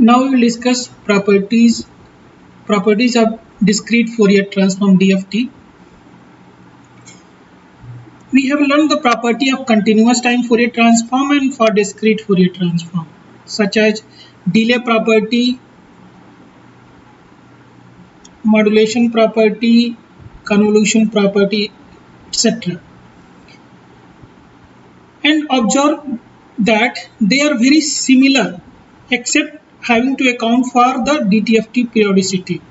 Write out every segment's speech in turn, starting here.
Now we will discuss properties of discrete Fourier transform DFT. We have learned the property of continuous time Fourier transform and for discrete Fourier transform, such as delay property, modulation property, convolution property, etc. And observe that they are very similar except having to account for the DTFT periodicity.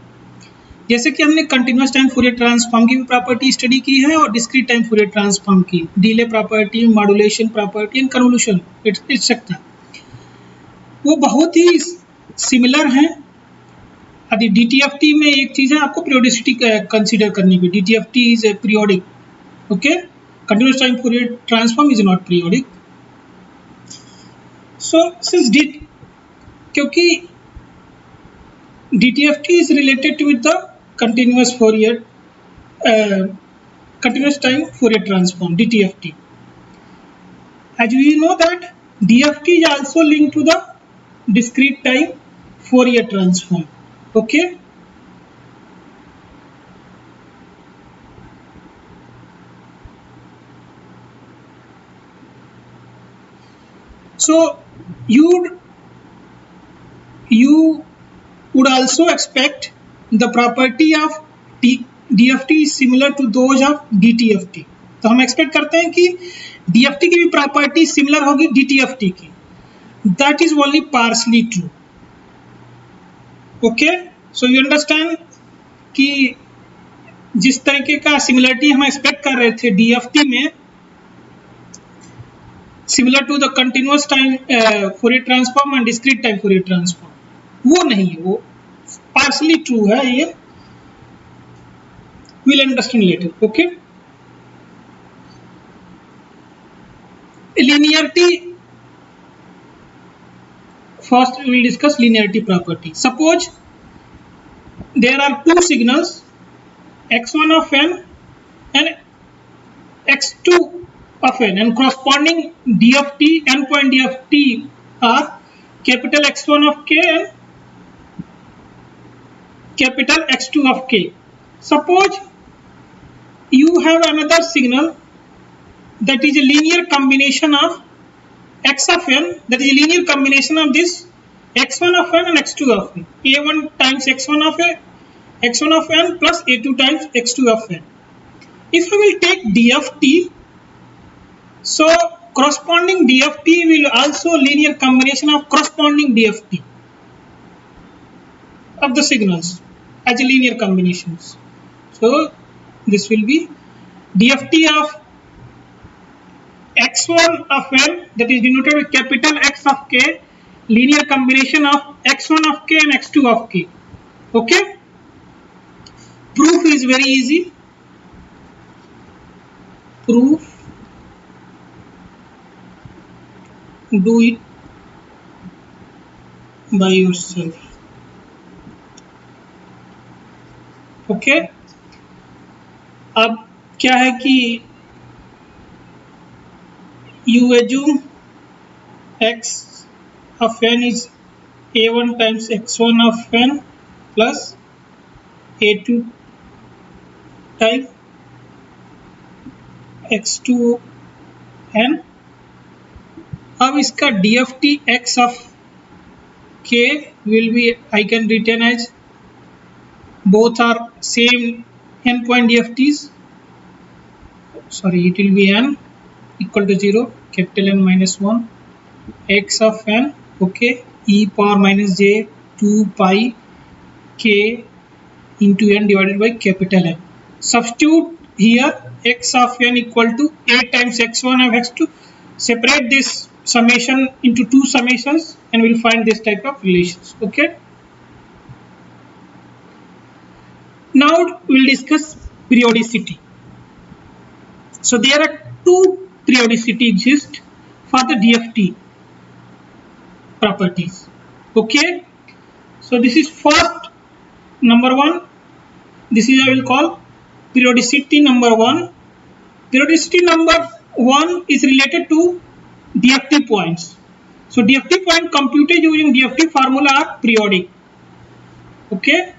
जैसे कि हमने continuous time Fourier transform की भी property study की है और discrete time Fourier transform की, delay property, modulation property and convolution etcetera, वो बहुत ही सिमिलर हैं। यदि डीटीएफटी में एक चीज़ है आपको पीरियोडिसिटी कंसीडर करनी भी, DTFT is a periodic, okay, continuous time Fourier transform is not periodic. So since क्योंकि DTFT is related with the continuous time Fourier transform, DTFT. As we know that DFT is also linked to the discrete time Fourier transform. Okay. So you would also expect the property of DFT is similar to those of DTFT. तो हम expect करते हैं कि DFT की भी property similar होगी DTFT की. That is only partially true. Okay, so you understand कि जिस तरीके का सिमिलरिटी हम एक्सपेक्ट कर रहे थे DFT में, similar to the continuous time Fourier transform and discrete time Fourier transform, वो नहीं है, वो पार्शली ट्रू है. ये will understand later. Okay, linearity, first we will discuss linearity property. Suppose there are two signals, x1 of n and x2 of n, and corresponding DFT, endpoint DFT are capital X1 of k and capital X2 of k. Suppose you have another signal that is a linear combination of x of n, that is a linear combination of this x1 of n and x2 of n, a1 times x1 of n plus a2 times x2 of n. If we will take DFT, so corresponding DFT will also linear combination of corresponding DFT of the signals as a linear combinations. So this will be DFT of x1 of n, that is denoted with capital X of k, linear combination of x1 of k and x2 of k. Okay, proof is very easy. Proof, do it by yourself. Okay, अब क्या है कि you assume x of n is a1 times x1 of n plus a2 times x2 n. अब इसका DFT x of k will be, I can retain as both are same endpoint DFTs. Sorry, it will be n equal to 0, capital N minus 1, x of n, okay, e power minus j 2 pi k into n divided by capital N. Substitute here x of n equal to a times x1 of x2. Separate this summation into two summations and we'll find this type of relations. Okay. Now we'll discuss periodicity. So there are two periodicity exist for the DFT properties. Okay. So this is first number one. This is I will call periodicity number one. Periodicity number one is related to DFT points. So DFT point computed using DFT formula are periodic. Okay,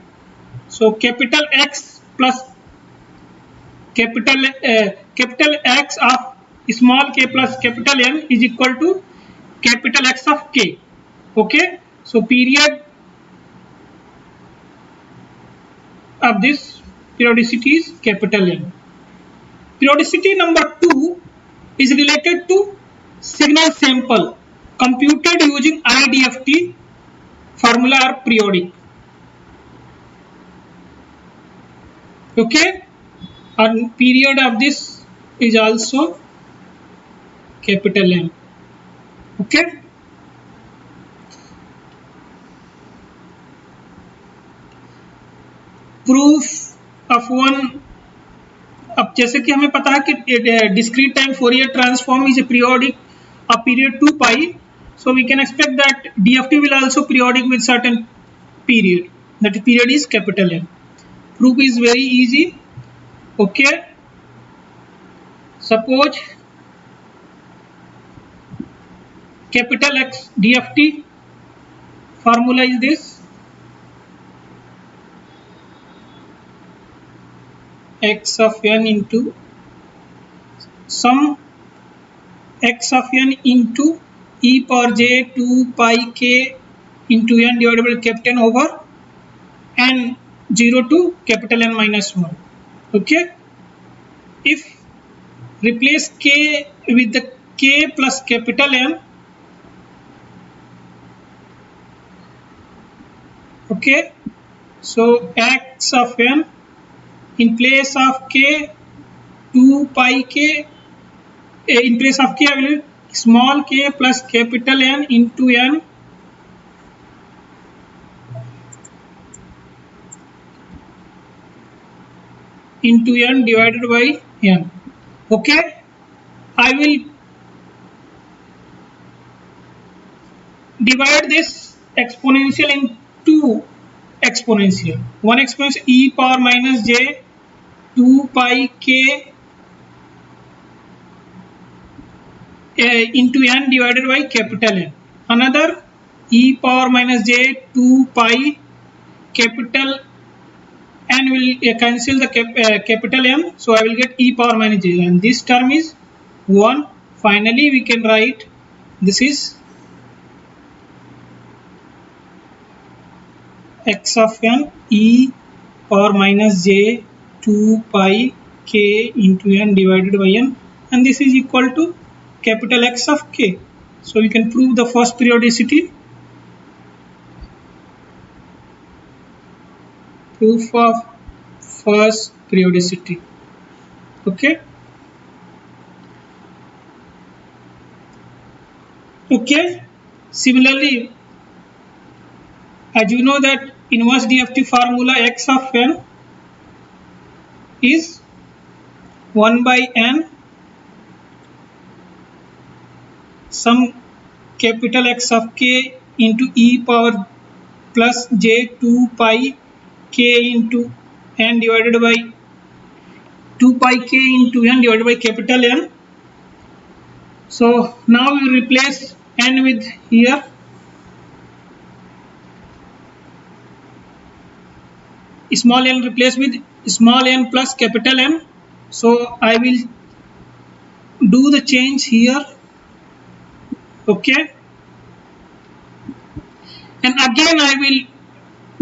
so capital X plus capital X of small k plus capital N is equal to capital X of k. Okay, so period of this periodicity is capital N. Periodicity number 2 is related to signal sample computed using IDFT formula are periodic. Okay, and period of this is also capital N. Okay, proof of one. अब जैसे कि हमें पता है कि discrete time Fourier transform is a periodic a period 2 pi, so we can expect that DFT will also periodic with certain period. That period is capital N. Proof is very easy. Okay, suppose capital X DFT formula is this. X of n into sum x of n into e power j 2 pi k into n divided by capital N over n 0 to capital N minus 1. Okay, if replace k with the k plus capital N, okay, so x of n in place of k 2 pi k, in place of k I will small k plus capital N into n into n divided by n. Okay, I will divide this exponential into exponential. One exponential e power minus j 2 pi k into n divided by capital N. Another e power minus j 2 pi capital N will cancel the capital M, so I will get e power minus j, and this term is 1. Finally, we can write this is x of n e power minus j 2 pi k into n divided by n, and this is equal to capital X of k. So we can prove the first periodicity. Proof of first periodicity. Okay. Okay. Similarly, as you know that inverse DFT formula x of n is 1 by n sum capital X of k into e power plus j 2 pi k into n divided by 2 pi k into n divided by capital N. So now we replace n with here small n replace with small n plus capital M. So I will do the change here. Okay, and again I will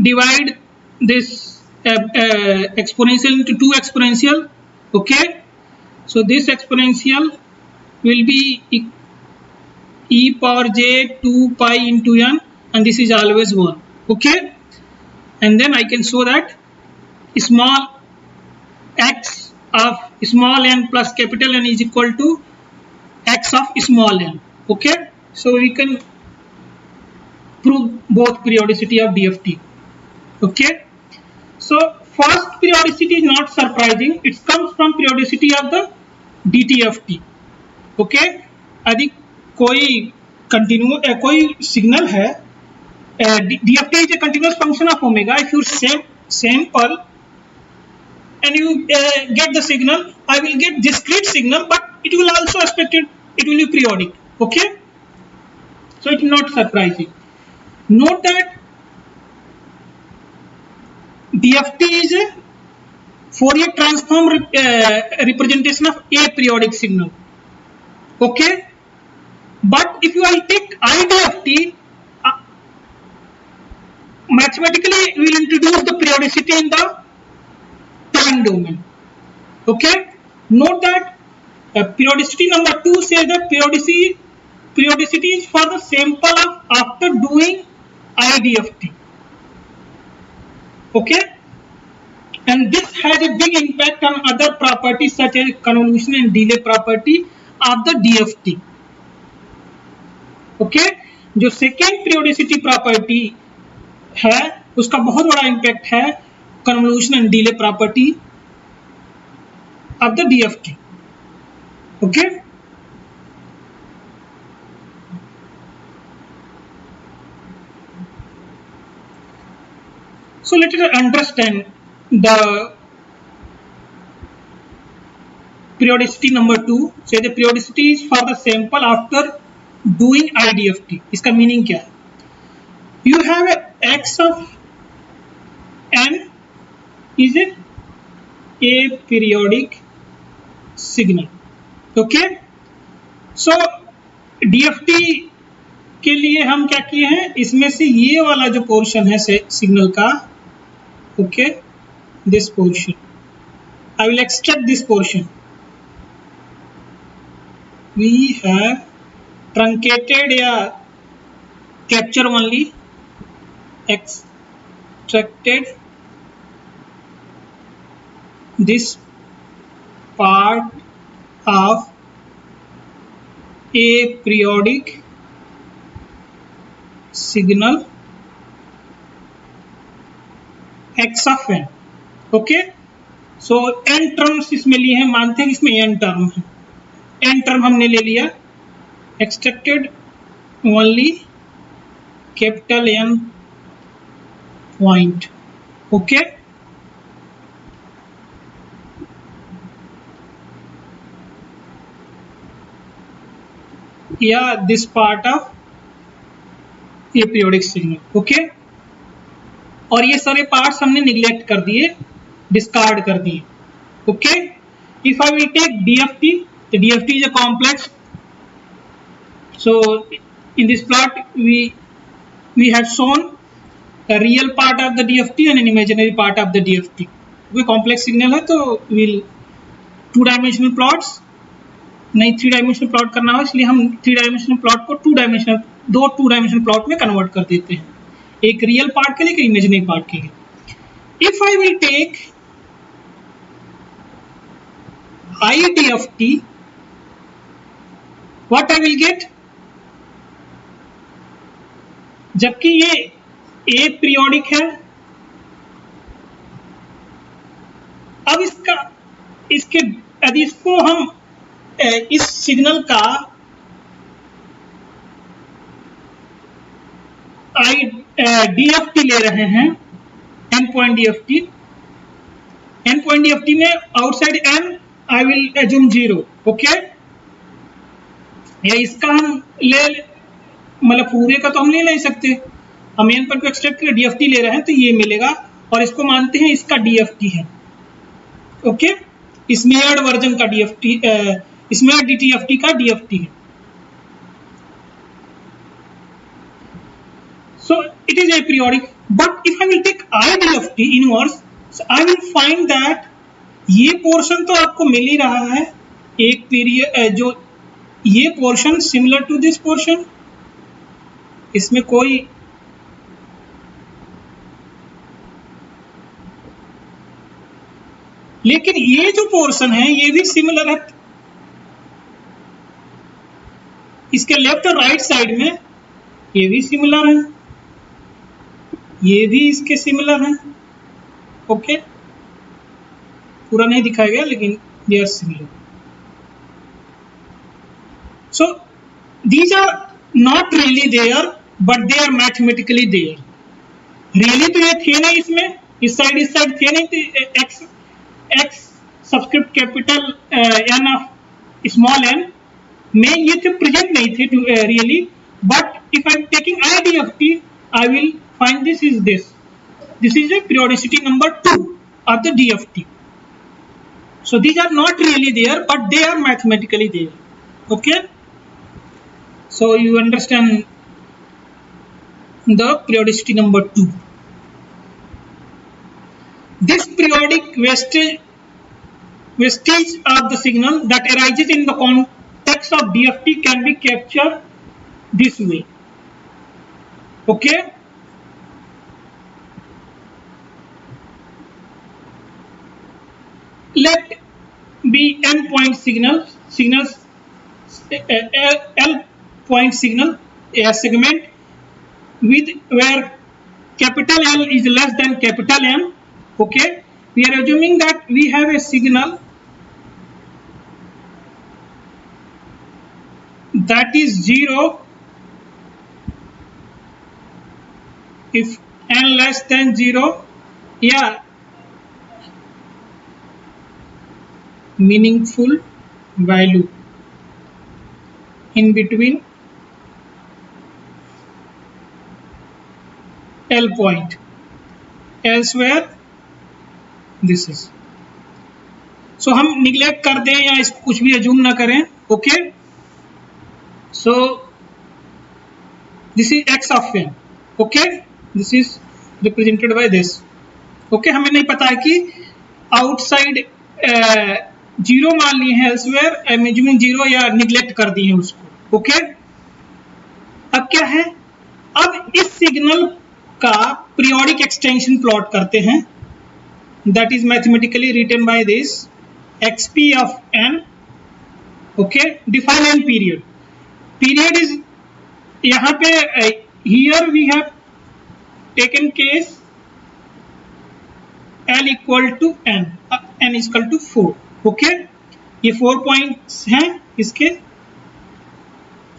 divide this exponential into two exponential. Okay, so this exponential will be e power j 2 pi into n, and this is always 1. Okay, and then I can show that small x of small n plus capital N is equal to x of small n. Okay, so we can prove both periodicity of DFT. Okay, so first periodicity is not surprising, it comes from periodicity of the DTFT. Okay, यदि कोई कोई signal है, DFT is a continuous function of omega. If you sample and you get the signal, I will get discrete signal, but it will also expected it will be periodic. Okay, So it is not surprising. Note that DFT is a Fourier transform representation of a periodic signal. Okay, but if you will take IDFT, mathematically we will introduce the periodicity in the time domain. Okay, note that periodicity number 2 says that periodicity is for the sample of after doing IDFT. Okay, and this has a big impact on other properties such as convolution and delay property of the DFT. Okay, जो second periodicity property है उसका बहुत बड़ा impact है convolution and delay property of the DFT. Okay, so let us understand the periodicity number 2. Say the periodicity is for the sample after doing IDFT. इसका meaning क्या है? You have a x of n is a periodic signal. Okay, so DFT के लिए हम क्या किए हैं, इसमें से ये वाला जो पोर्शन है सिग्नल का, okay, this portion I will extract this portion. We have truncated या capture only extracted this part of a periodic signal x of n. Okay, so n terms इसमें लिए हैं, मानते हैं कि इसमें n टर्म है, n टर्म हमने ले लिया, extracted only capital N point. Okay, या दिस पार्ट ऑफ ये पीरियोडिक सिग्नल. ओके, और ये सारे पार्ट्स हमने निग्लेक्ट कर दिए, डिस्कार्ड कर दिए. Okay, if I will take DFT, the DFT is a complex. So in this plot we have shown a real part of the DFT and an imaginary part of the DFT. वो complex signal है तो we'll 2-dimensional plots नहीं 3-dimensional plot करना हो, इसलिए हम 3-dimensional plot को 2-dimensional plot में convert कर देते हैं, एक real part के लिए, एक imaginary part के लिए. If I will take IDFT, what I will get, जबकि ये A पीरियोडिक है, अब यदि इसको हम इस सिग्नल का DFT ले रहे हैं, n पॉइंट DFT में outside n I will assume 0. Okay, या इसका हम मतलब पूरे का तो हम नहीं ले सकते, हम n पर एक्सट्रैक्ट कर DFT ले रहे हैं तो ये मिलेगा, और इसको मानते हैं इसका DFT है. ओके, स्मेयर्ड वर्जन का DFT, स्मेयर्ड DTFT का DFT है. So it is aperiodic, but if I will take IDFT inverse, so I will find that ये पोर्शन तो आपको मिल ही रहा है, एक पीरियड जो ये portion similar to this portion, इसमें कोई लेकिन ये जो पोर्शन है ये भी सिमिलर है, इसके लेफ्ट और राइट साइड में ये भी सिमिलर है, ये भी इसके सिमिलर है. ओके, पूरा नहीं दिखाया गया लेकिन they are similar. So these are not really there but they are mathematically there. Really तो ये थे नहीं, इसमें इस साइड थे नहीं, तो x subscript capital n of small n में ये थे, प्रेजेंट नहीं थे really, but if I'm taking IDFT, I will find this is this. This is a periodicity number 2 of the DFT. So these are not really there, but they are mathematically there. Okay. So you understand the periodicity number 2. This periodic vestige of the signal that arises in the context of DFT can be captured this way. Okay. Let be n point signals L point signal, a segment with where capital L is less than capital M. Okay, we are assuming that we have a signal that is 0 if n less than 0. Yeah, meaningful value in between L point, elsewhere this is. So हम neglect कर दें या इसको कुछ भी assume ना करें. Okay, so this is x of n. Okay, this is represented by this. Okay, हमें नहीं पता है कि आउटसाइड 0 मान लिए हैं, elsewhere आई एम अज्यूमिंग 0 या निगलेक्ट कर दी है उसको. ओके, अब क्या है, अब इस सिग्नल का पीरियोडिक एक्सटेंशन प्लॉट करते हैं. That is mathematically written by this xp of n. okay, define n period. Period is यहाँ पे here we have taken case L equal to n, n is equal to 4. okay, ये 4 points हैं इसके.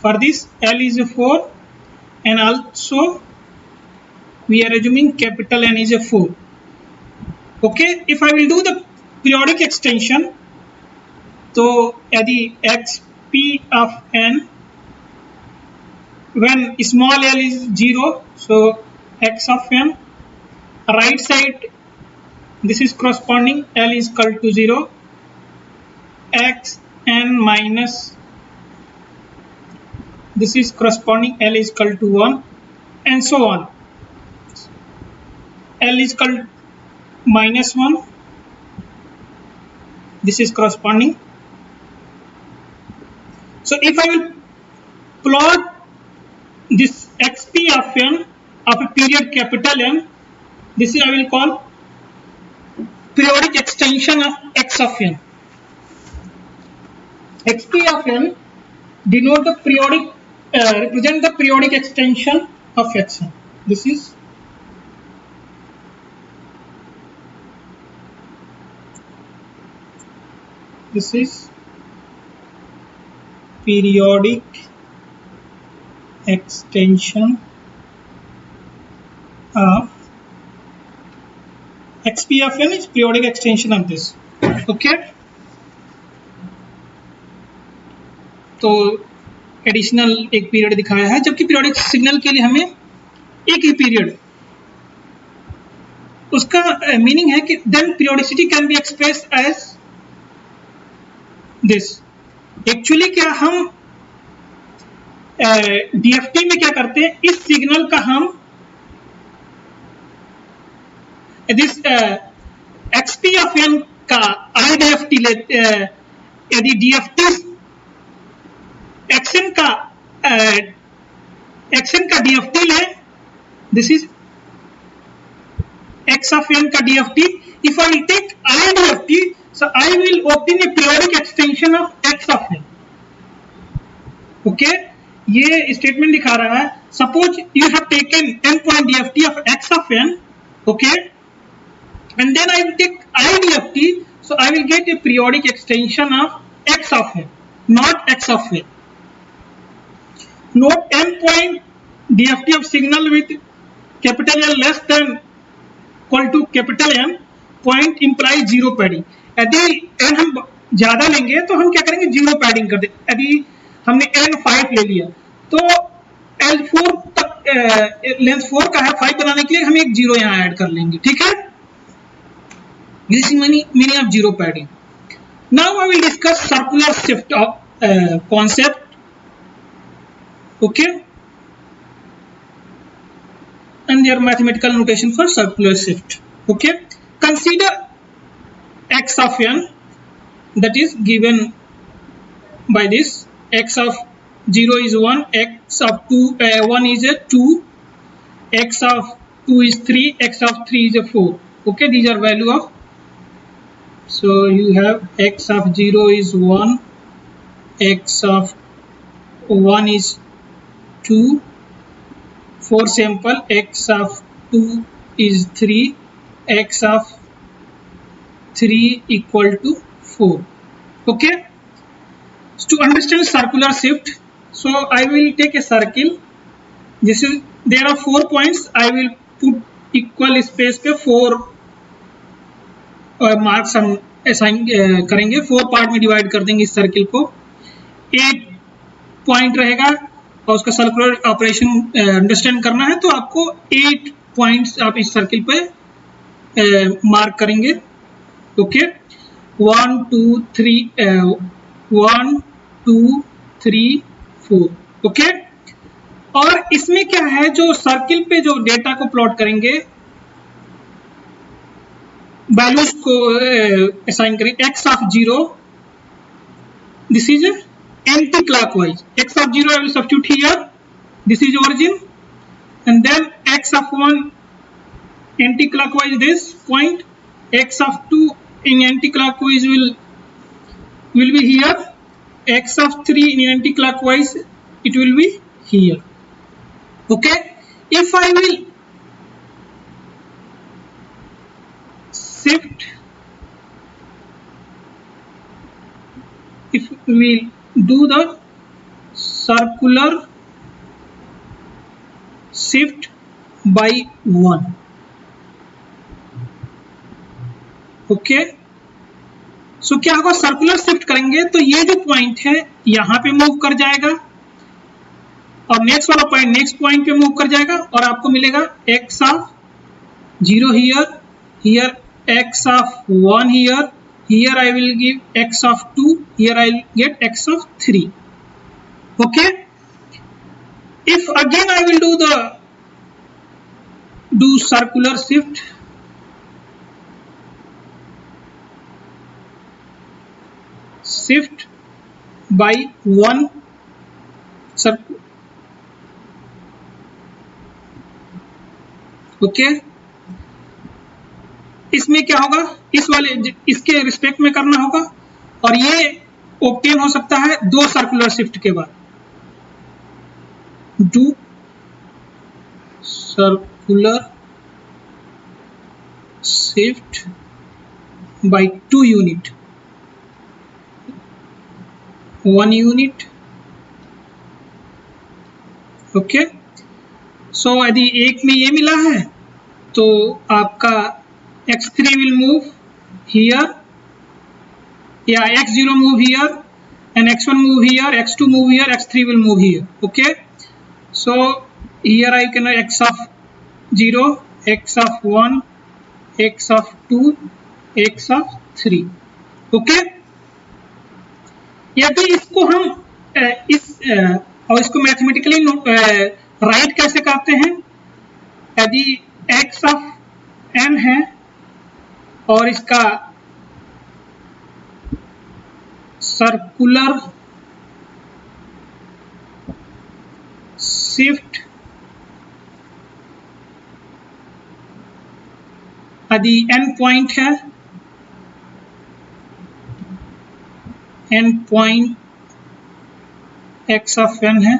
for this L is a 4 and also we are assuming capital N is a 4. okay, if I will do the periodic extension, तो यदि xp of n when small l is 0, so x of n, right side this is corresponding l is equal to 0, x n minus this is corresponding l is equal to 1, and so on. L is equal to minus 1, this is corresponding. So if I will plot this xp of n of a period capital N, this is I will call periodic extension of x of n. xp of n denote the periodic represent the periodic extension of xn. This is periodic extension of xp of n is periodic extension of this. okay, तो additional एक period दिखाया है, जबकि periodic signal के लिए हमें एक ही period. उसका मीनिंग है कि then periodicity can be expressed as this. Actually क्या हम डीएफटी में क्या करते हैं, इस सिग्नल का हम दिस एक्सपी ऑफ एन का आईडीएफटी लेते, यदि डीएफटी एक्शन का डीएफटी ले, this is x of n का DFT. If I will take IDFT, so I will obtain a periodic extension of x of n. okay, ये statement दिखा रहा है. Suppose you have taken n point DFT of x of n, okay, and then I will take IDFT, so I will get a periodic extension of x of n, not x of n. Note n point DFT of signal with capital L less than equal to capital N point implies zero padding. यदि n हम ज्यादा लेंगे तो हम क्या करेंगे, zero padding कर दे. यदि हमने n 5 ले लिया तो लेंथ 4 का है, 5 बनाने के लिए हम एक 0 यहाँ ऐड कर लेंगे, ठीक है। This is meaning of zero padding. Now I will discuss circular shift of concept, okay, and their mathematical notation for circular shift. Okay, consider x of n, that is given by this. X of 0 is 1, x of 1 is a 2, x of 2 is 3, x of 3 is a 4. Okay, these are value of, so you have x of 0 is 1, x of 1 is 2, for sample x of 2 is 3, x of 3 equal to 4. Okay, so to understand circular shift, so I will take a circle. This is, there are 4 points. I will put equal space पे 4 marks हम assign करेंगे, 4 part में divide कर देंगे इस circle को। 8 point रहेगा और उसका सर्कुलर ऑपरेशन अंडरस्टैंड करना है तो आपको 8 पॉइंट्स आप इस सर्किल पे मार्क करेंगे। ओके, 1 2 3 4। ओके, और इसमें क्या है, जो सर्किल पे जो डेटा को प्लॉट करेंगे, वैल्यूज को असाइन करेंगे। x of 0, this is anti-clockwise. X of 0 I will substitute here. This is origin, and then x of 1 anti-clockwise this point. X of 2 in anti-clockwise will be here. X of 3 in anti-clockwise it will be here. Okay, if I will shift, if we do the circular shift by 1, okay, सो क्या होगा, circular shift करेंगे तो ये जो point है यहां पे move कर जाएगा और नेक्स्ट वाला पॉइंट नेक्स्ट पॉइंट पे मूव कर जाएगा और आपको मिलेगा x of 0 here x of 1 here I will give x of 2, here I will get x of 3. Okay, if again I will do circular shift, by 1 circle, okay, इसमें क्या होगा, इस वाले इसके रिस्पेक्ट में करना होगा और ये ऑब्टेन हो सकता है 2 सर्कुलर शिफ्ट के बाद। Do circular shift by 2 unit, 1 unit. Okay, so यदि एक में ये मिला है तो आपका x3 will move here, yeah, x0 move here and x1 move here, x2 move here, x3 will move here. Okay, so here I can x of 0, x of 1, x of 2, x of 3. Okay, यदि इसको हम और इसको mathematically right कैसे करते हैं, यदि x of n है और इसका सर्कुलर शिफ्ट यदि n पॉइंट है, n point x of n है,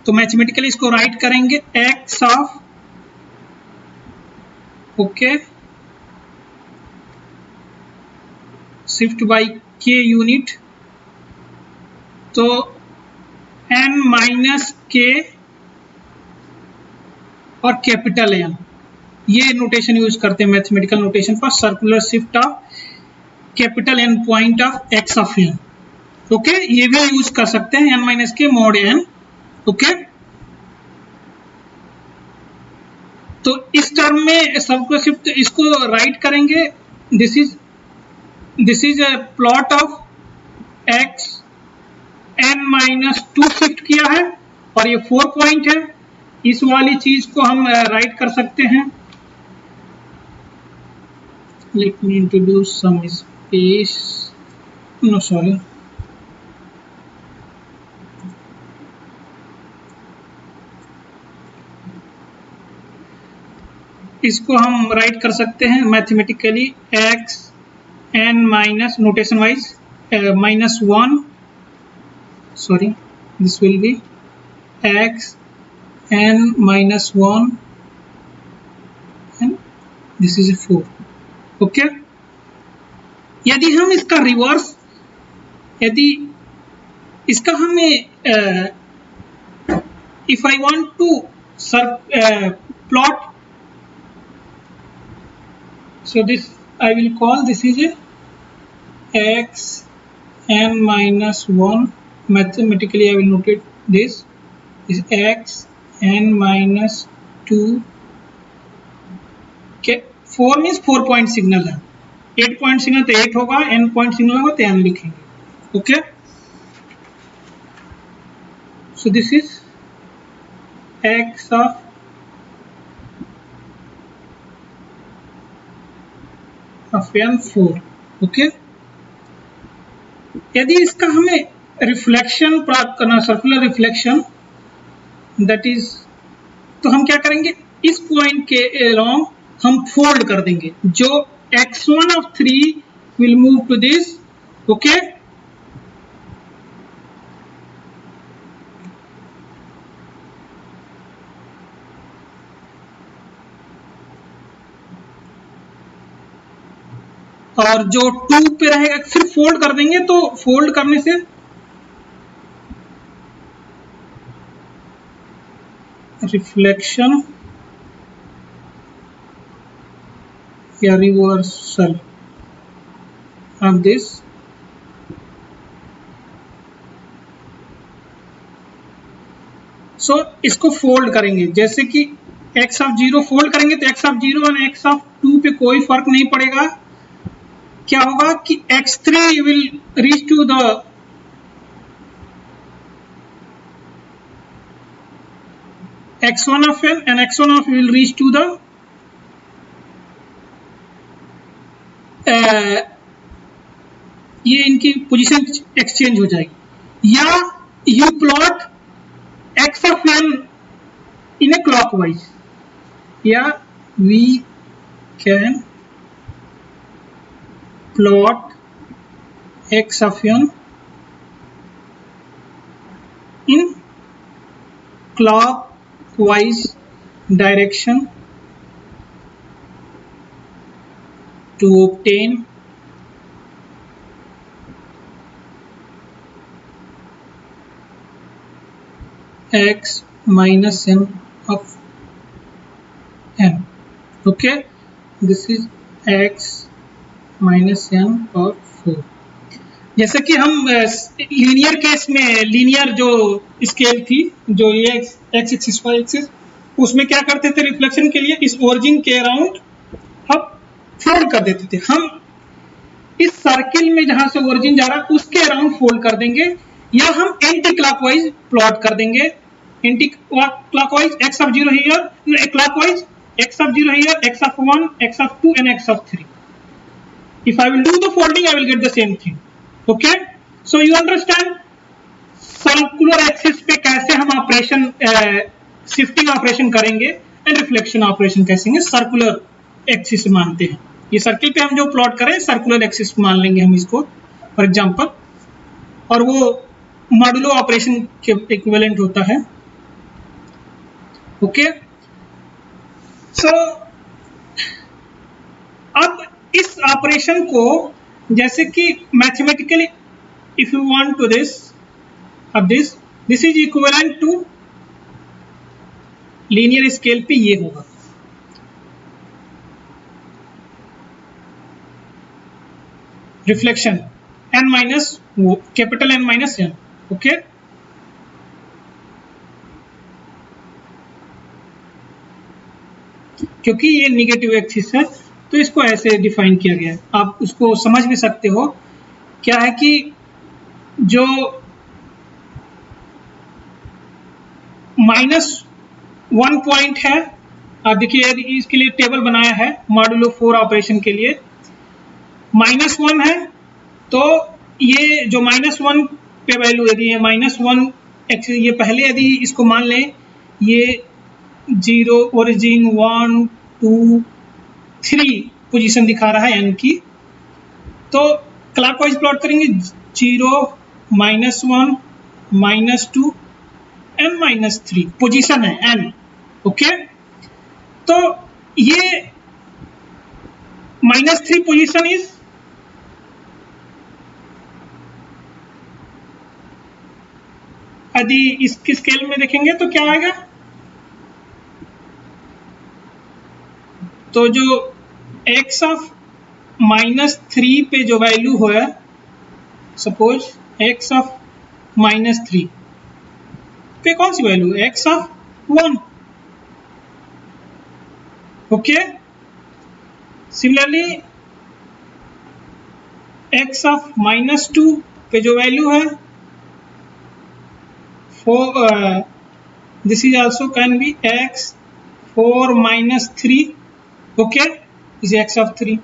तो मैथमेटिकली इसको राइट करेंगे x of, okay, shift by k unit, तो n माइनस k और कैपिटल N, ये नोटेशन यूज करते हैं mathematical notation for circular shift of capital N point of x of n. Okay, ये भी यूज कर सकते हैं n minus k mod n. Okay, term में सबको इसको राइट करेंगे, this is a plot of x n-2 shift किया है और ये 4 पॉइंट है, इस वाली चीज को हम राइट कर सकते हैं। Let me introduce some space, no sorry, इसको हम राइट कर सकते हैं mathematically x n minus notation wise -1, sorry, this will be x n-1 and this is a 4. Okay, यदि हम इसका रिवर्स, यदि इसका हमें if I want to plot, so this I will call, this is a x n-1, mathematically I will notate this is x n-2 के 4 means 4 point signal है, 8 point signal तो 8 होगा, n पॉइंट सिग्नल होगा तो n लिखेंगे। Okay, so this is x of n4। Okay, यदि इसका हमें रिफ्लेक्शन प्राप्त करना, सर्कुलर रिफ्लेक्शन, दैट इज, तो हम क्या करेंगे, इस पॉइंट के अलोंग हम फोल्ड कर देंगे, जो x1 of 3 will move to this। Okay, और जो 2 पे रहेगा सिर्फ फोल्ड कर देंगे, तो फोल्ड करने से रिफ्लेक्शन या रिवर्सल ऑफ दिस, सो इसको फोल्ड करेंगे, जैसे कि x ऑफ 0 फोल्ड करेंगे तो x ऑफ 0 और x ऑफ 2 पे कोई फर्क नहीं पड़ेगा। क्या होगा कि x3 will reach to the x1 of n and x1 of will reach to the ये इनकी पोजीशन एक्सचेंज हो जाएगी, या you plot x of n in a clockwise, या we can plot x of n in clockwise direction to obtain x minus n of n। okay, this is x minus n और 4। जैसे कि हम linear case में, linear जो scale थी, जो ये एक्स एक्सिस वाई एक्सिस, उसमें क्या करते थे, रिफ्लेक्शन के लिए इस ओरिजिन के अराउंड हम फोल्ड कर देते थे। हम इस सर्किल में जहां से ओरिजिन जा रहा है उसके अराउंड फोल्ड कर देंगे, या हम एंटी क्लॉकवाइज प्लॉट कर देंगे। Anti clockwise x of 0 here, clockwise x of 0 here, x of 1, x of 2 and x of 3. If I will do the folding, I will get the same thing. Okay, so you understand circular axis पे कैसे हम operation, shifting operation करेंगे and reflection operation कैसे circular axis मानते हैं। ये circle पे हम जो प्लॉट करें सर्कुलर एक्सिस मान लेंगे हम इसको फॉर एग्जांपल, और वो मॉडुलो ऑपरेशन के इक्विवेलेंट होता है। ओके, सो अब इस ऑपरेशन को जैसे कि mathematically if you want to this, अब this is equivalent to linear scale पे ये होगा। Reflection n minus capital N minus n। Okay, क्योंकि ये निगेटिव एक्सिस है तो इसको ऐसे डिफाइन किया गया है। आप उसको समझ भी सकते हो। क्या है कि जो -1 पॉइंट है, आप देखिए इसके लिए टेबल बनाया है मॉड्यूलो 4 ऑपरेशन के लिए। -1 है तो ये जो -1 पे वैल्यू, यदि ये -1 एक्सिस, ये पहले यदि इसको मान लें ये 0 ओरिजिन 1 2 3 पोजीशन दिखा रहा है n की, तो क्लॉकवाइज प्लॉट करेंगे 0 -1 -2 n -3 पोजीशन है n। ओके, तो ये -3 पोजीशन इज यदि इसकी स्केल में देखेंगे तो क्या आएगा, तो जो x ऑफ -3 पे जो वैल्यू है, सपोज x ऑफ -3 पे कौन सी वैल्यू है, x of 1। Okay, similarly x of -2 पे जो वैल्यू है, this is also can be x 4 -3। Okay, this is x of 3।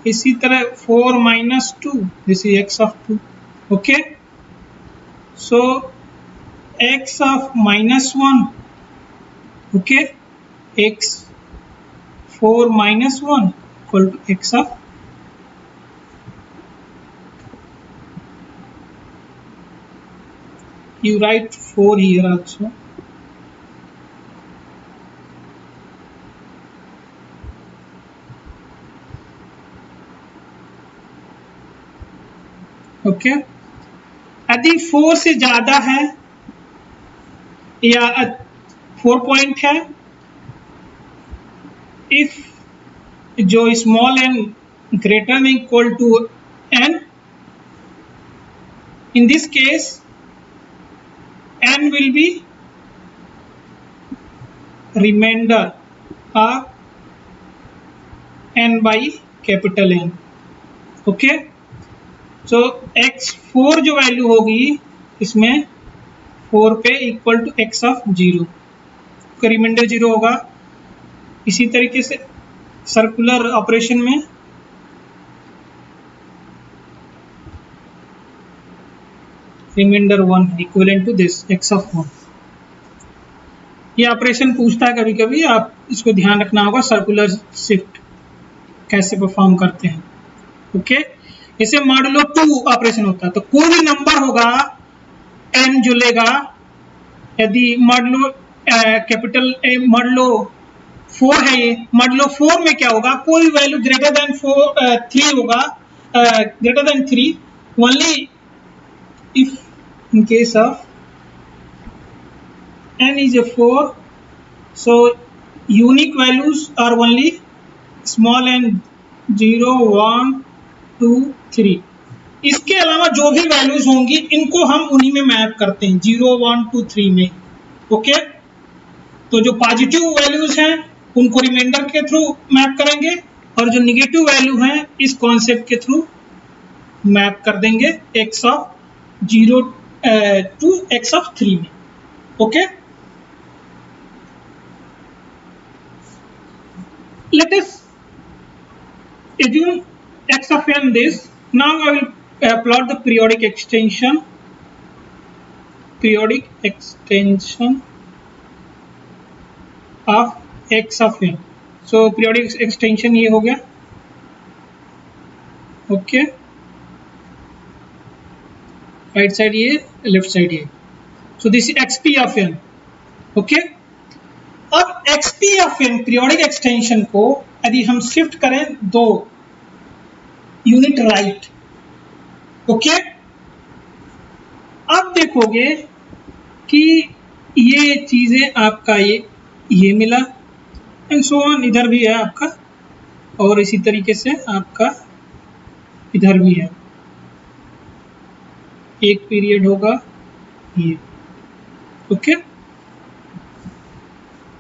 इसी तरह 4 -2, this is x of 2। Okay, so x of -1, okay, x 4 -1 equal to x of you write 4 here also. Okay, यदि 4 से ज़्यादा है या 4 point है, if जो small n greater than equal to n, in this case n will be remainder of n by capital N. Okay, so x4 जो value होगी इसमें 4 पे equal to x of 0, reminder 0 होगा। इसी तरीके से सर्कुलर ऑपरेशन में reminder 1 equivalent to this x of 1। ये ऑपरेशन पूछता है कभी कभी, आप इसको ध्यान रखना होगा सर्कुलर शिफ्ट कैसे परफॉर्म करते हैं। ओके, इसे मॉडुलो 2 ऑपरेशन होता है, तो कोई भी नंबर होगा n जो लेगा, यदि मॉडुलो कैपिटल मॉडुलो 4 है, ये मॉडुलो 4 में क्या होगा, कोई वैल्यू ग्रेटर देन 3 होगा, greater than 3 only if in case of n is a 4, so unique values are only small n 0 1 2 3। इसके अलावा जो भी वैल्यूज होंगी इनको हम उन्हीं में मैप करते हैं 0 1 2 3 में। ओके, तो जो पॉजिटिव वैल्यूज हैं उनको रिमाइंडर के थ्रू मैप करेंगे और जो निगेटिव वैल्यू हैं इस कॉन्सेप्ट के थ्रू मैप कर देंगे x of 0 to x of 3 में। Okay, let us assume x of n this. Now I will plot the periodic extension of x of n. So periodic extension ये हो गया। Okay, right side ये, left side ये, so this is xp of n। Okay, अब xp of n periodic extension को यदि हम shift करें 2 यूनिट राइट, ओके, आप देखोगे कि ये चीजें आपका ये मिला एंड सो ऑन, इधर भी है आपका और इसी तरीके से आपका इधर भी है, एक पीरियड होगा ये। ओके,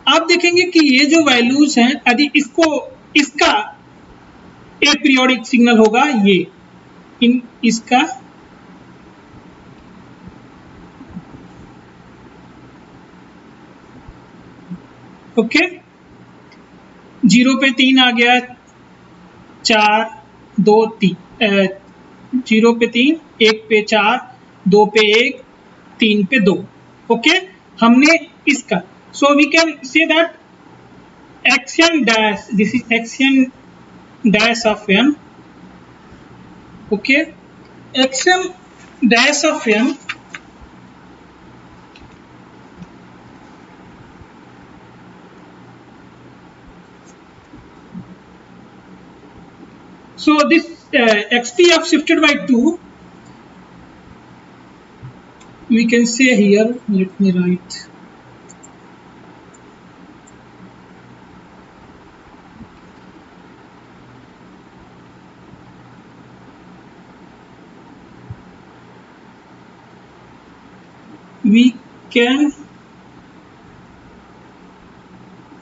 आप देखेंगे कि ये जो वैल्यूज हैं यदि इसका अपीरियोडिक सिग्नल होगा, ये इसका ओके 0 पे 3 आ गया, 4 2 3, 0 पे 3, 1 पे 4, 2 पे 1, 3 पे 2। ओके हमने इसका, so we can say that xn dash, this is xn dash of n, okay, xn dash of n so this xt of shifted by 2, we can say here, let me write, we can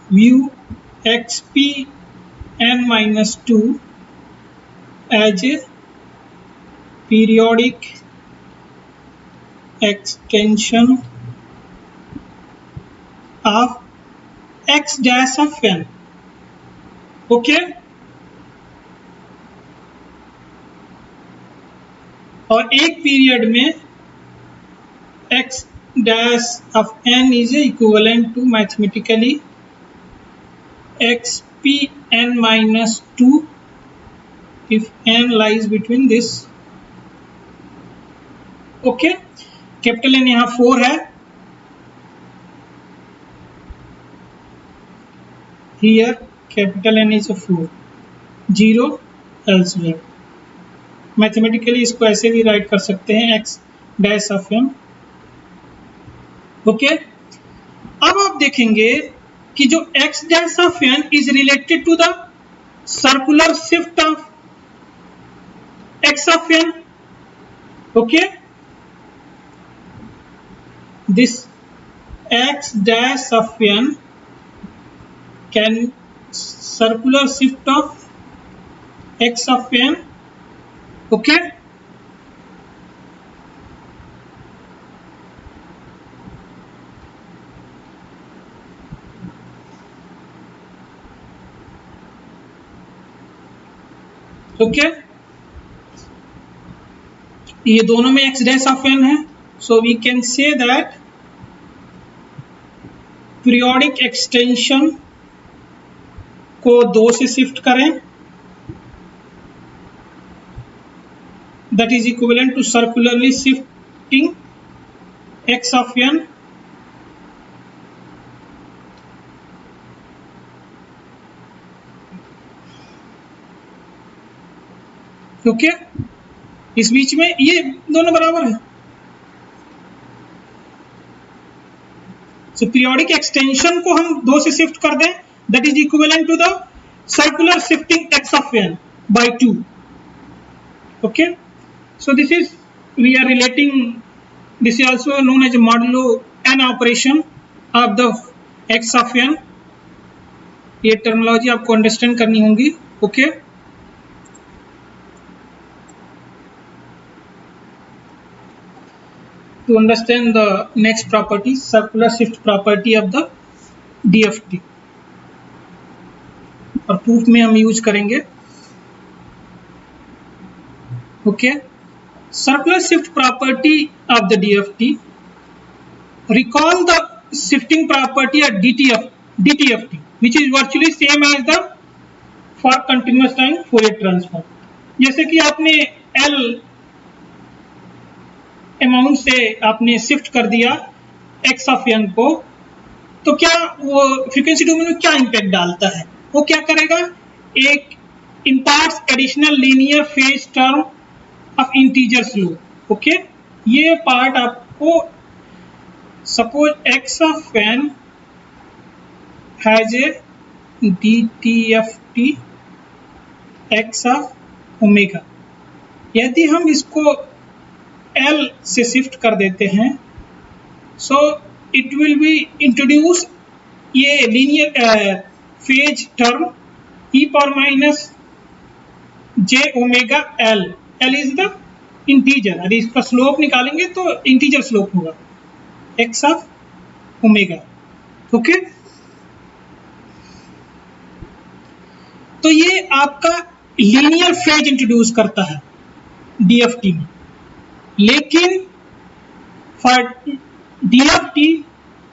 view xp n minus 2 as a periodic extension of x dash of n। Okay और एक period में x dash of n is equivalent to mathematically xp n minus 2 if n lies between this। Okay capital N यहाँ 4 है, here capital N is a 4, 0 elsewhere। Mathematically इसको ऐसे भी write कर सकते हैं x dash of n। Okay अब आप देखेंगे कि जो x dash of n is related to the circular shift of x of n। Okay this x dash of n can circular shift of x of n। okay okay ये दोनों में x dash of n है, so we can say that periodic extension को 2 से shift करें, that is equivalent to circularly shifting x of n। Okay इस बीच में ये दोनों बराबर है, so periodic extension को हम 2 से शिफ्ट कर दें, that is equivalent to the circular shifting x of n by 2। okay so this is, we are relating, this is also known as a modulo n operation of the x of n। ये terminology आपको understand करनी होगी। Okay to understand the next property, circular shift property of the DFT, और proof में हम use करेंगे। Okay circular shift property of the DFT, recall the shifting property at DTFT which is virtually same as the for continuous time Fourier transform। जैसे कि आपने L amount से आपने shift कर दिया x ऑफ n को, तो क्या वो फ्रीक्वेंसी डोमेन में क्या इंपैक्ट डालता है, वो क्या करेगा, एक imparts additional linear phase term of integer slope. Okay ये पार्ट आपको, suppose x of n has a DTFT x of omega, यदि हम इसको L से शिफ्ट कर देते हैं, so it will be introduce ये linear phase term e power minus j omega l, l is the integer, यदि इसका स्लोप निकालेंगे तो इंटीजर स्लोप होगा x ऑफ ओमेगा। ओके, तो ये आपका लीनियर फेज इंट्रोड्यूस करता है डीएफटी में, लेकिन for DFT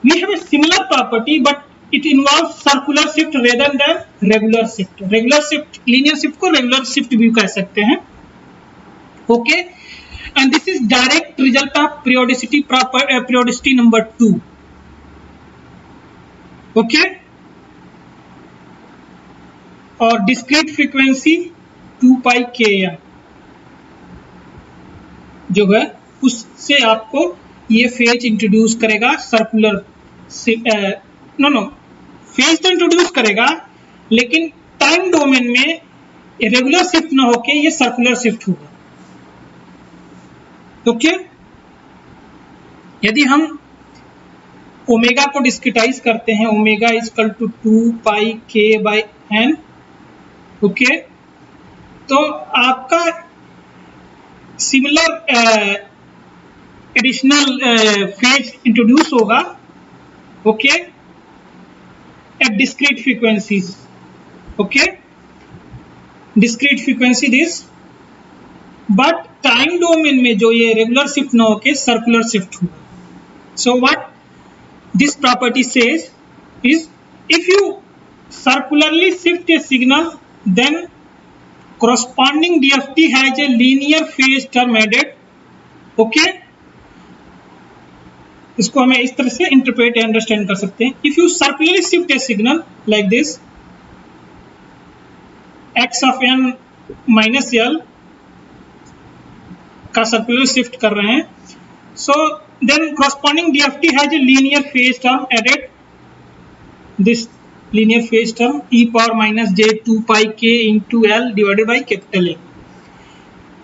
we have a similar property but it involves circular shift rather than regular shift। regular shift, linear shift को regular shift भी कह सकते हैं। okay, and this is direct result of periodicity number 2। okay, और discrete frequency 2 pi km जो है उससे आपको ये फेज इंट्रोड्यूस करेगा सर्कुलर फेज तो इंट्रोड्यूस करेगा, लेकिन टाइम डोमेन में रेगुलर शिफ्ट ना होके ये सर्कुलर शिफ्ट होगा। ओके, यदि हम ओमेगा को डिस्क्रिटाइज करते हैं, ओमेगा इज इक्वल टू 2 पाई के बाई एन। ओके, तो आपका सिमिलर एडिशनल फेज इंट्रोड्यूस होगा। Okay, at discrete frequencies। okay, discrete frequency this, but time domain में जो ये regular shift ना होके circular shift होगा। so what this property says is if you circularly shift a signal then corresponding DFT has a linear phase term added। okay, इसको हमें इस तरह से इंटरप्रेट अंडरस्टैंड कर सकते हैं। If you circularly shift a signal like this x of n minus l का circular shift कर रहे हैं, so then corresponding DFT has a linear phase term added, this linear phase term e power minus j 2 pi k into l divided by capital A।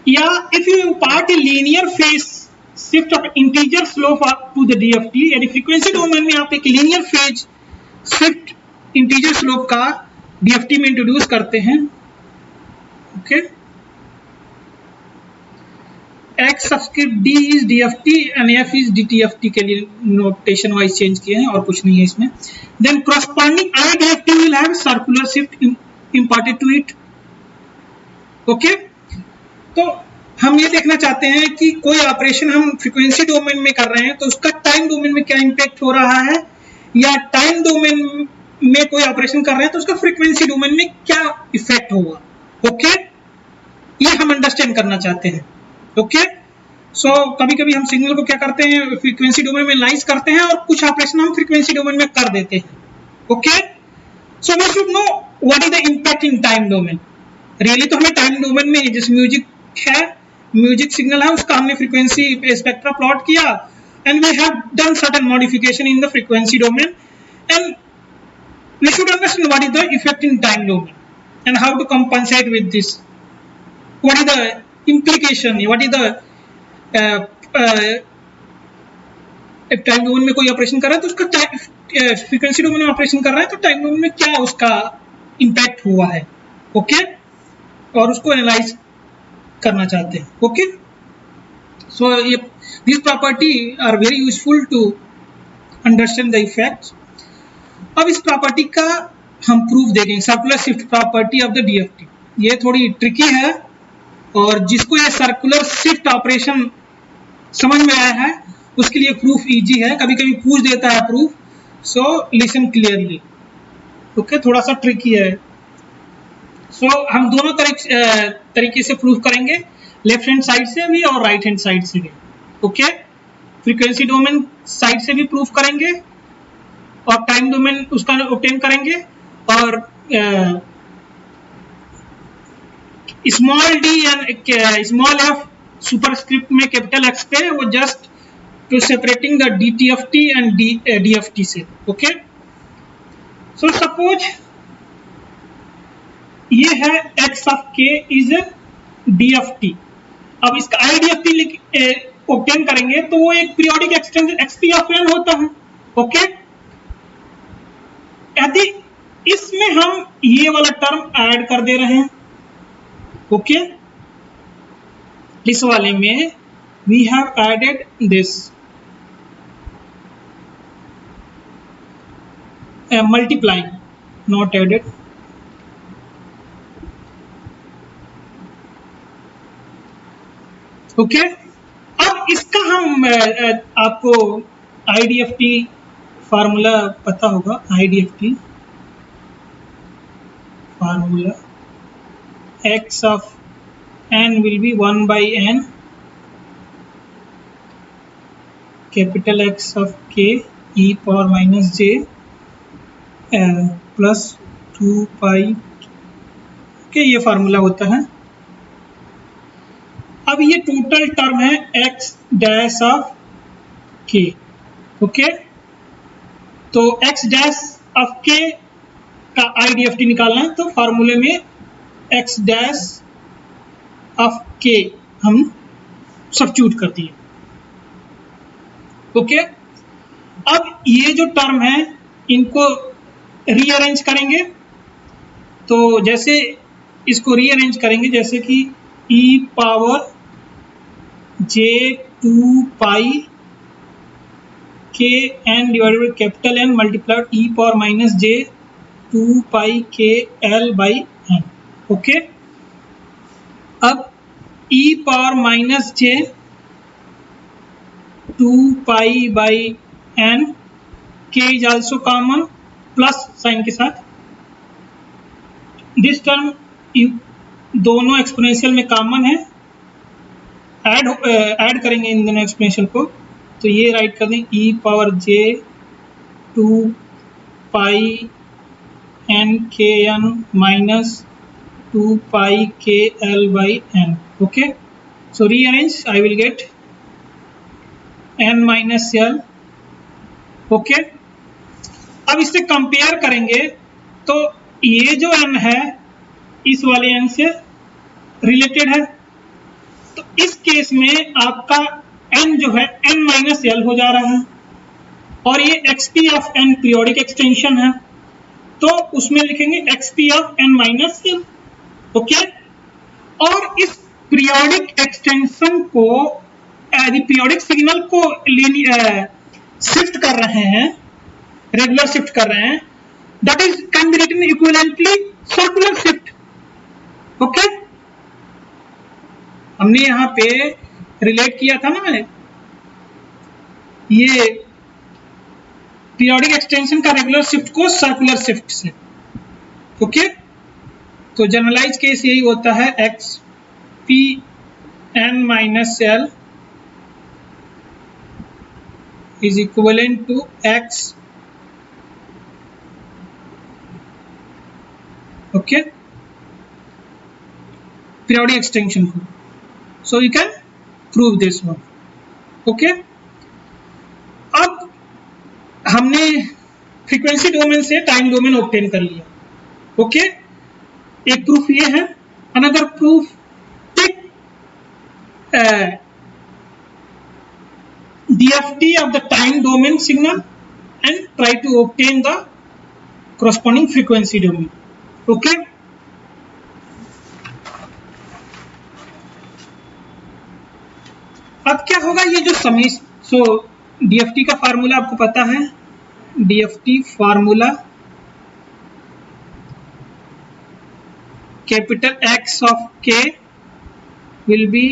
या if you impart a linear phase shift of integer slope to the DFT, यानी frequency domain में आप एक linear phase shift integer slope का DFT में introduce करते हैं। Okay, x subscript D is DFT and F is DTFT के लिए नोटेशन वाइज चेंज किए हैं और कुछ नहीं है इसमें। Then corresponding I DFT will have circular shift imparted to it. Okay, तो हम ये देखना चाहते हैं कि कोई ऑपरेशन हम फ्रीक्वेंसी डोमेन में कर रहे हैं तो उसका टाइम डोमेन में क्या इंपैक्ट हो रहा है, या टाइम डोमेन में कोई ऑपरेशन कर रहे हैं तो उसका फ्रीक्वेंसी डोमेन में क्या इफेक्ट होगा। ओके, ये हम अंडरस्टैंड करना चाहते हैं। ओके, सो कभी कभी हम सिग्नल को क्या करते हैं, फ्रीक्वेंसी डोमेन में एनालाइज करते हैं और कुछ ऑपरेशन हम फ्रीक्वेंसी डोमेन में कर देते हैं। Okay, so we should know what is the impact in time domain. Really तो हमें टाइम डोमेन में जिस म्यूजिक है, म्यूजिक सिग्नल है, उसका हमने फ्रीक्वेंसी स्पेक्ट्रा प्लॉट किया and we have done certain modification in the frequency domain and we should understand what is the effect in time domain and how to compensate with this, what is the implication, what is the time domain में कोई operation कर रहा है तो उसका frequency domain में operation कर रहा है तो टाइम डोमेन में क्या उसका इंपैक्ट हुआ है। ओके, और उसको एनालाइज करना चाहते हैं। ओके, सो ये this property are very useful to understand the effects. अब इस प्रॉपर्टी का हम प्रूफ देखेंगे, circular shift property of the DFT. ये थोड़ी ट्रिकी है और जिसको ये सर्कुलर शिफ्ट ऑपरेशन समझ में आया है उसके लिए प्रूफ इजी है, कभी कभी पूछ देता है proof, so listen clearly. Okay, थोड़ा सा ट्रिकी है। सो हम दोनों तरीके से प्रूफ करेंगे, लेफ्ट हैंड साइड से भी और राइट हैंड साइड से भी। ओके, फ्रीक्वेंसी डोमेन साइड से भी प्रूफ करेंगे और टाइम डोमेन उसका ऑब्टेन करेंगे, और small D and small F superscript में कैपिटल एक्स पे, वो just to separating the DTFT and DFT से। ओके, सो सपोज ये है x of k is DFT. अब इसका आईडीएफटी ऑब्टेन करेंगे तो वो एक periodic extension xp of n होता है। ओके, यदि इसमें हम ये वाला टर्म ऐड कर दे रहे हैं, ओके, इस वाले में we have added this multiplying, not added, okay. अब इसका हम आपको IDFT फार्मूला पता होगा, IDFT formula x of n will be 1 by n capital X of k e power minus j plus 2 pi, okay, ये फार्मूला होता है। अब ये टोटल टर्म है x dash of k, okay, तो x डैश ऑफ k का IDFT निकालना है, तो फार्मूले में x डैश ऑफ k हम सब्स्टिट्यूट कर दिए, ओके। अब ये जो टर्म है इनको रीअरेंज करेंगे, तो जैसे इसको रीअरेंज करेंगे जैसे कि e power j 2 pi k n divided by capital N multiplied e power minus j 2 pi k l by n, okay. अब e power minus j 2 pi by n, k is also common plus sign के साथ, this term दोनों exponential में common है, add करेंगे इन दोनों exponential को, तो ये राइट कर दें e power j 2 pi n k n minus 2 pi k l by n, okay. So rearrange I will get n minus l, okay. अब इससे कंपेयर करेंगे तो ये जो n है इस वाले n से रिलेटेड है, तो इस केस में आपका n जो है n माइनस l हो जा रहा है, और ये xp of n periodic extension है, तो उसमें लिखेंगे xp of n minus l, okay. और इस पीरियोडिक एक्सटेंशन को पीरियोडिक सिग्नल को शिफ्ट कर रहे हैं, रेगुलर शिफ्ट कर रहे हैं, that is can be written equivalently circular shift, okay. हमने यहाँ पे रिलेट किया था ना ये पीरियोडिक एक्सटेंशन का रेगुलर शिफ्ट को सर्कुलर शिफ्ट से, ओके। तो जनरलाइज केस यही होता है x p n minus l is equivalent to x, okay, periodic extension को, so you can prove this one, okay। अब हमने फ्रीक्वेंसी डोमेन से टाइम डोमेन ऑब्टेन कर लिया, ओके। एक प्रूफ ये है, another proof, take DFT of the time domain signal and try to obtain the corresponding frequency domain, okay। अब क्या होगा, ये जो सो DFT का फार्मूला आपको पता है, DFT formula capital X of k will be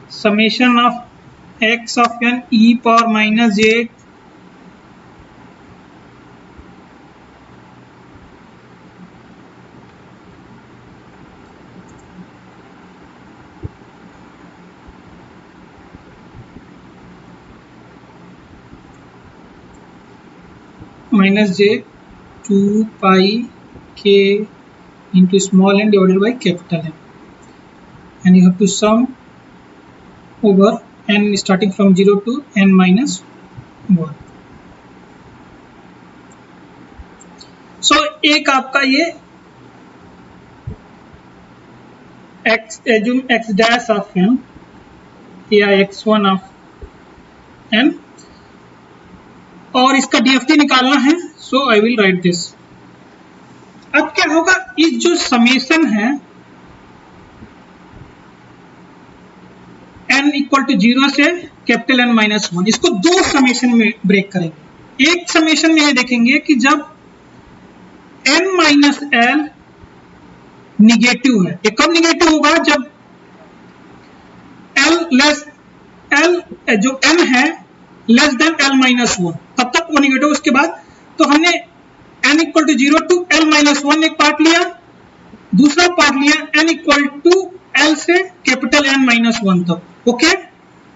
summation of x of n e power minus j minus j 2 pi k into small n divided by capital N, and you have to sum over n starting from 0 to n minus 1। सो एक आपका ये x dash of n या x1 of n, और इसका DFT निकालना है, सो I will write this. अब क्या होगा, इस जो समेशन है n इक्वल टू 0 से कैपिटल N माइनस 1, इसको दो समेशन में ब्रेक करेंगे। एक समेशन में ये देखेंगे कि जब n माइनस एल निगेटिव है, ये कब निगेटिव होगा, जब l लेस l जो n है लेस देन l माइनस 1, तब तक वो निगेटिव। उसके बाद तो हमने n equal to 0 to l minus 1 एक पार्ट लिया, दूसरा पार्ट लिया n इक्वल टू l से कैपिटल N माइनस 1 तक। Okay,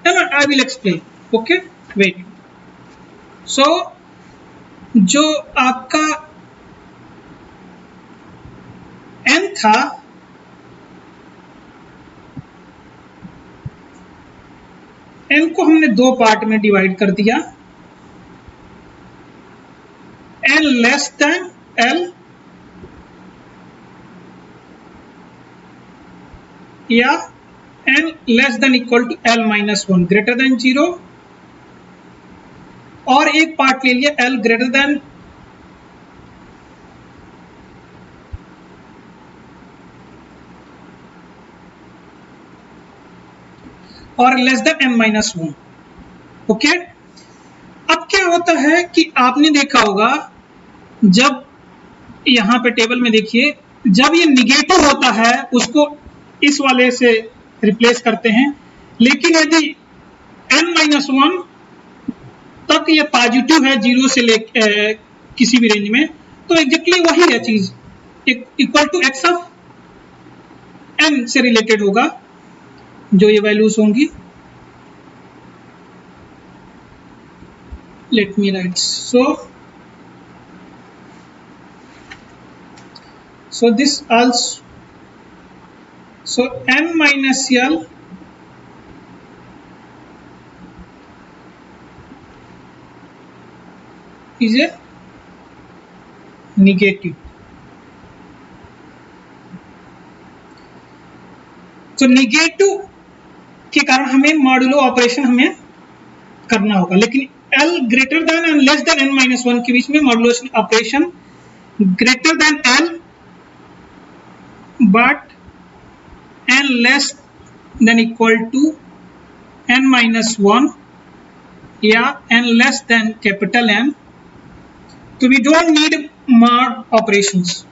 I will explain. Okay, wait. So जो आपका n था, n को हमने दो पार्ट में डिवाइड कर दिया, n लेस देन l या n less than equal to l minus 1 greater than 0, और एक पार्ट ले लिया l ग्रेटर देन और less than n minus 1। Okay, अब क्या होता है कि आपने देखा होगा, जब यहां पे टेबल में देखिए, जब ये निगेटिव होता है उसको इस वाले से रिप्लेस करते हैं, लेकिन यदि n माइनस 1 तक ये पॉजिटिव है 0 से ले किसी भी रेंज में, तो एग्जैक्टली वही है चीज, equal to x of n से रिलेटेड होगा जो ये वैल्यूज होंगी। Let me write, so this also, so n minus l is a negative। तो निगेटिव के कारण हमें मॉडुलो ऑपरेशन हमें करना होगा, लेकिन L greater than and less than n minus 1 के बीच में modulation operation greater than L but n less than equal to n minus 1 या n less than capital N, तो we don't need mod operations.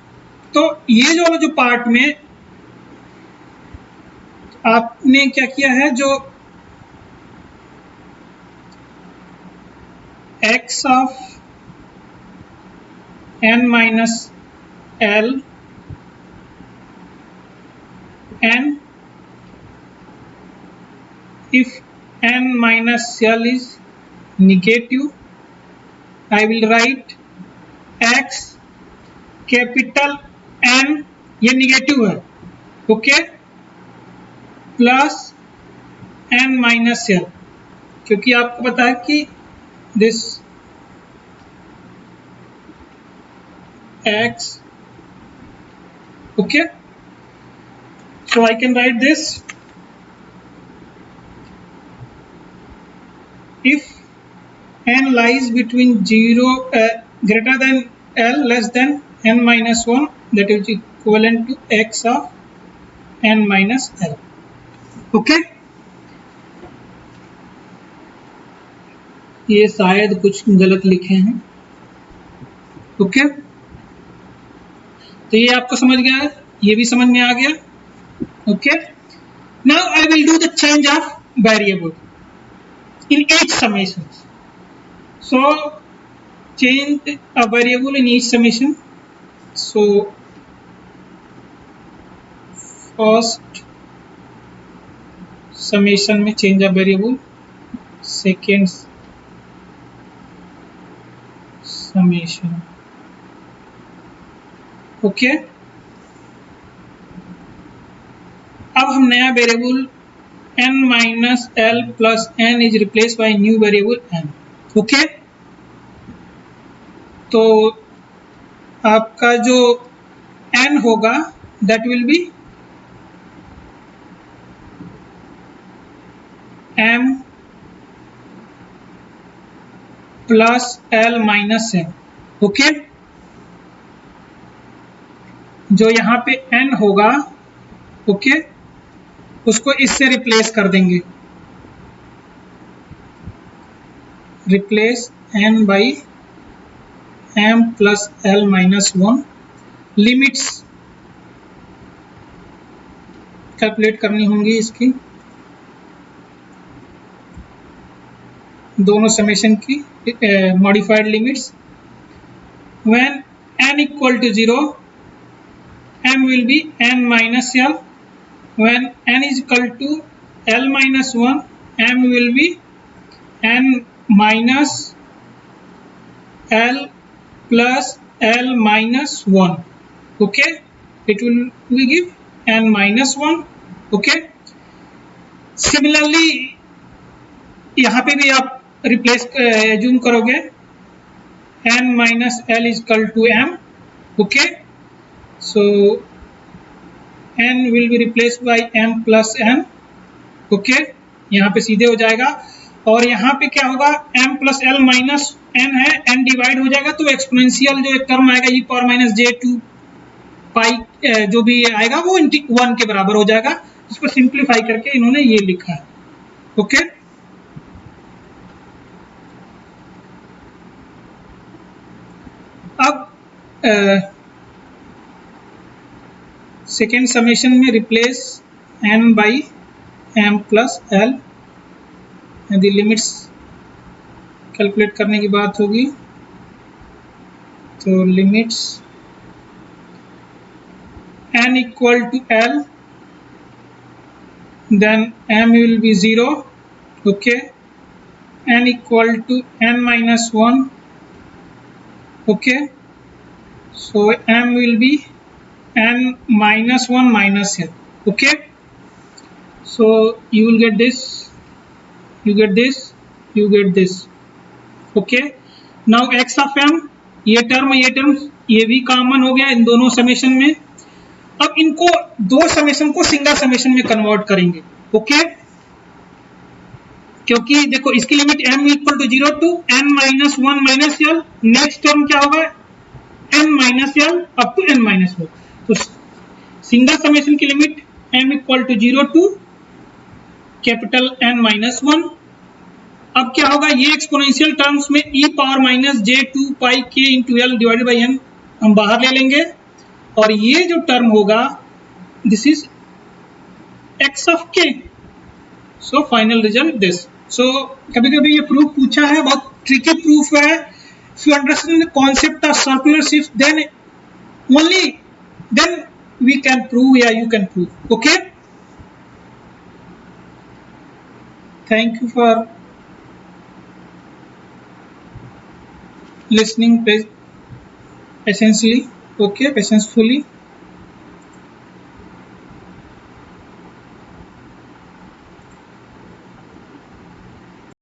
तो ये जो part में आपने क्या किया है, जो x of n minus l n if n minus l is negative, I will write x capital N, ये निगेटिव है, okay, plus n minus l, क्योंकि आपको पता है कि this x, okay, so I can write this, if n lies between 0 greater than l less than n minus 1, that is equivalent to x of n minus l। Okay, ये शायद कुछ गलत लिखे हैं। ओके, तो ये आपको समझ गया है, ये भी समझ में आ गया। Okay, now I will do the change of variable in each summation. So change a variable in each summation। So first summation में change a variable, second summation, okay. अब हम नया variable n minus l plus n is replace by new variable n, okay. तो आपका जो n होगा that will be m plus l minus n. Okay, जो यहाँ पे n होगा, ओके, उसको इससे रिप्लेस कर देंगे, replace n by m plus l minus 1। Limits calculate करनी होंगी इसकी, दोनों समेशन की modified limits. When n equal to 0 m will be n minus l, when n is equal to l minus 1 m will be n minus l plus l minus 1. okay, it will we give n minus 1. okay, similarly यहाँ पे भी आप replace assume करोगे n minus l is equal to m. okay, so n will be replaced by m plus n. okay, यहाँ पे सीधे हो जाएगा, और यहाँ पे क्या होगा, m plus l minus n है, n डिवाइड हो जाएगा तो एक्सपोनेंशियल जो एक टर्म आएगा e पावर माइनस j2 पाई जो भी आएगा वो 1 के बराबर हो जाएगा। इसको सिंप्लीफाई करके इन्होंने ये लिखा है। ओके, अब सेकेंड समेशन में replace n by m plus l, यदि लिमिट्स कैलकुलेट करने की बात होगी तो limits n equal to l, then m will be 0। Okay, n equal to n minus 1। Okay, so m will be n minus 1 minus l. okay, so you will get this, you get this, you get this. okay, now x of m, ये term ये भी common हो गया इन दोनों summation में। अब इनको दो समेशन को सिंगल समेशन में कन्वर्ट करेंगे। ओके, क्योंकि देखो इसकी limit m equal to 0 to n minus 1 minus l, next term क्या होगा n minus l up to n minus 1। तो सिंगल समेशन की limit m equal to 0 to capital n minus 1। अब क्या होगा, ये एक्सपोनेंशियल टर्म्स में e power minus j2 pi k into l divided by n हम बाहर ले लेंगे, और ये जो टर्म होगा this is x of k। So final result this. So कभी कभी ये प्रूफ पूछा है, बहुत ट्रिकी प्रूफ है। If you understand the concept of circular shift, then only then we can prove, yeah, you can prove. Okay, thank you for listening patiently. Okay, patientfully.